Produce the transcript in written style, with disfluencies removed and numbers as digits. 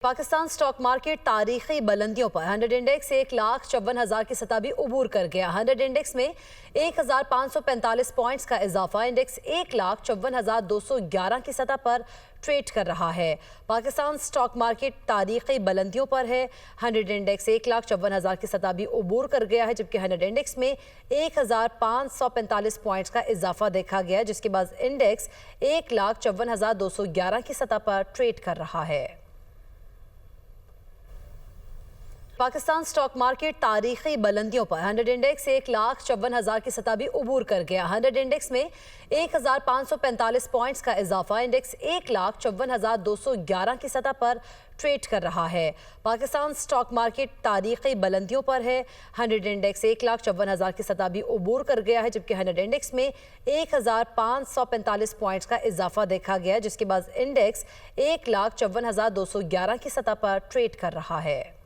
Pakistan stock market तारीखी बुलंदियों पर 100 index 1,54,000 की सतह भी उबूर कर गया। 100 इंडेक्स में 1,545 पॉइंट्स का इजाफा इंडेक्स 1,54,211 की सतह पर ट्रेड कर रहा है। पाकिस्तान स्टॉक मार्केट तारीखी बुलंदियों पर है। 100 इंडेक्स 1,54,000 की सतह भी उबूर कर गया है, जबकि 100 इंडेक्स में 1,545 पॉइंट्स का इजाफा देखा गया, जिसके बाद इंडेक्स 1,54,211 की सतह पर ट्रेड कर रहा है। पाकिस्तान स्टॉक मार्केट तारीखी बुलंदियों पर 100 इंडेक्स 1,54,000 की सतह भी उबूर कर गया। 100 इंडेक्स में 1,545 पॉइंट्स का इजाफा इंडेक्स 1,54,211 की सतह पर ट्रेड कर रहा है। पाकिस्तान स्टॉक मार्केट तारीखी बुलंदियों पर है। 100 इंडेक्स 1,54,000 की सतह भी उबूर कर गया है, जबकि 100 इंडेक्स में 1,545 पॉइंट्स का इजाफा देखा गया, जिसके बाद इंडेक्स 1,54,211 की सतह पर ट्रेड कर रहा है।